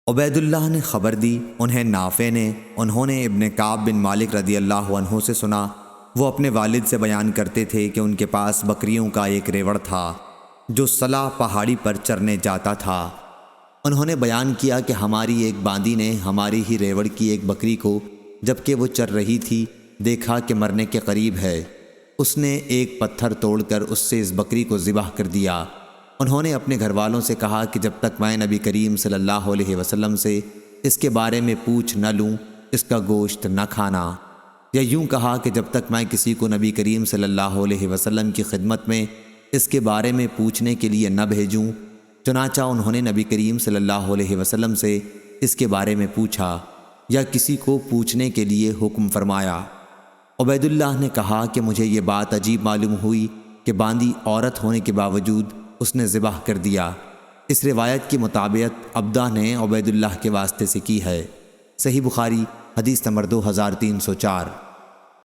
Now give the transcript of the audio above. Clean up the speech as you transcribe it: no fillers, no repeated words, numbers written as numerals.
عبید اللہ نے خبر دی، انہیں نافع نے، انہوں نے ابن کعب بن مالک رضی اللہ عنہ سے سنا۔ وہ اپنے والد سے بیان کرتے تھے کہ ان کے پاس بکریوں کا ایک ریوڑ تھا جو صلا پہاڑی پر چرنے جاتا تھا۔ انہوں نے بیان کیا کہ ہماری ایک باندی نے ہماری ہی ریوڑ کی ایک بکری کو جبکہ وہ چر رہی تھی دیکھا کہ مرنے کے قریب ہے۔ اس نے ایک پتھر توڑ کر اس سے اس بکری کو ذبح کر دیا۔ انہوں نے اپنے گھر والوں سے کہا کہ جب تک میں نبی کریم صلی اللہ علیہ وسلم سے اس کے بارے میں پوچھ نہ لوں اس کا گوشت نہ کھانا، یا یوں کہا کہ جب تک میں کسی کو نبی کریم صلی اللہ علیہ وسلم کی خدمت میں اس کے بارے میں پوچھنے کے لیے نہ بھیجوں۔ چنانچہ انہوں نے نبی کریم صلی اللہ علیہ وسلم سے اس کے بارے میں پوچھا یا کسی کو پوچھنے کے لیے حکم فرمایا۔ عبید اللہ نے کہا کہ مجھے یہ بات عجیب معلوم ہوئی کہ باندی عورت ہونے کے باوجود اس نے ذبح کر دیا۔ اس روایت کی مطابقت عبدہ نے عبید اللہ کے واسطے سے کی ہے۔ صحیح بخاری حدیث نمبر 2304۔